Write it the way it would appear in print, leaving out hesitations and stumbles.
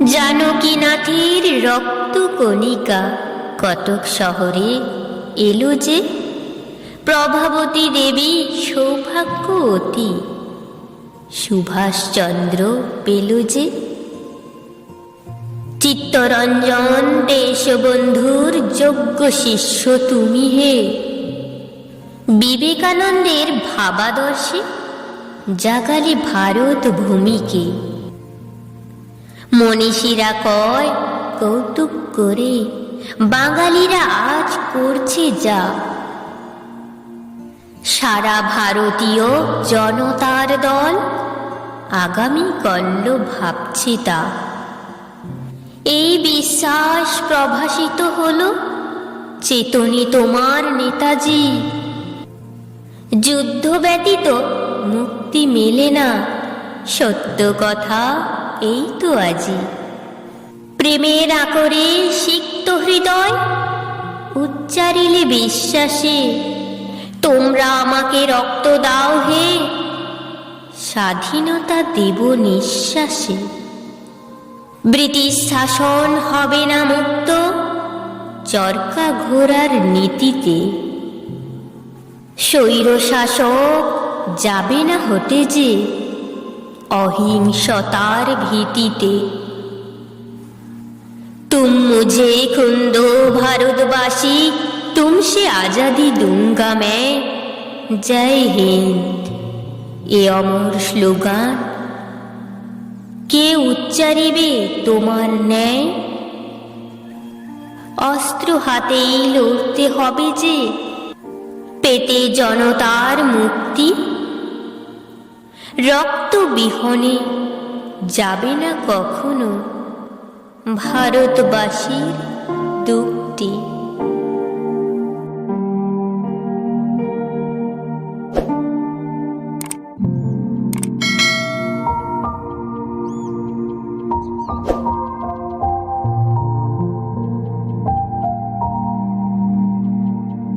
জানকীনাথের রক্ত কণিকা কটক শহরে এলো যে, প্রভাবতী দেবী সৌভাগ্যবতী সুভাষচন্দ্র পেল যে। চিত্তরঞ্জন দেশবন্ধুর যোগ্য শিষ্য তুমি হে, বিবেকানন্দের ভাবাদর্শে জাগালে ভারত ভূমিকে। মনীষীরা কয় কৌতুক করে, বাঙালিরা আজ করছে যা, সারা ভারতীয় জনতার দল আগামী কল্য ভাবছে তা। এই বিশ্বাস প্রভাসিত হলো চেতনী তোমার নেতাজি। যুদ্ধ ব্যতীত মুক্তি মেলে না, সত্য কথা এই তো আজি। প্রেমের আকরে সিক্ত হৃদয় উচ্চারিলে বিশ্বাসে, তোমরা আমাকে রক্ত দাও হে, স্বাধীনতা দেব নিঃশ্বাসে। ব্রিটিশ শাসন হবে না মুক্ত চরকা ঘোড়ার নীতিতে, স্বৈর শাসক যাবে না হতে যে অহিংসতার ভীতিতে। तुम मुझे खून दो भारतवासी, तुमसे आजादी दूंगा मैं। जय हिंद এ অমর স্লোগান কে উচ্চারিবে তোমার ন্যায়? অস্ত্র হাতেই লড়তে হবে যে, পেতে জনতার মুক্তি। রক্ত বিহনে যাবে না কখনো ভারতবাসীর দুঃখটি।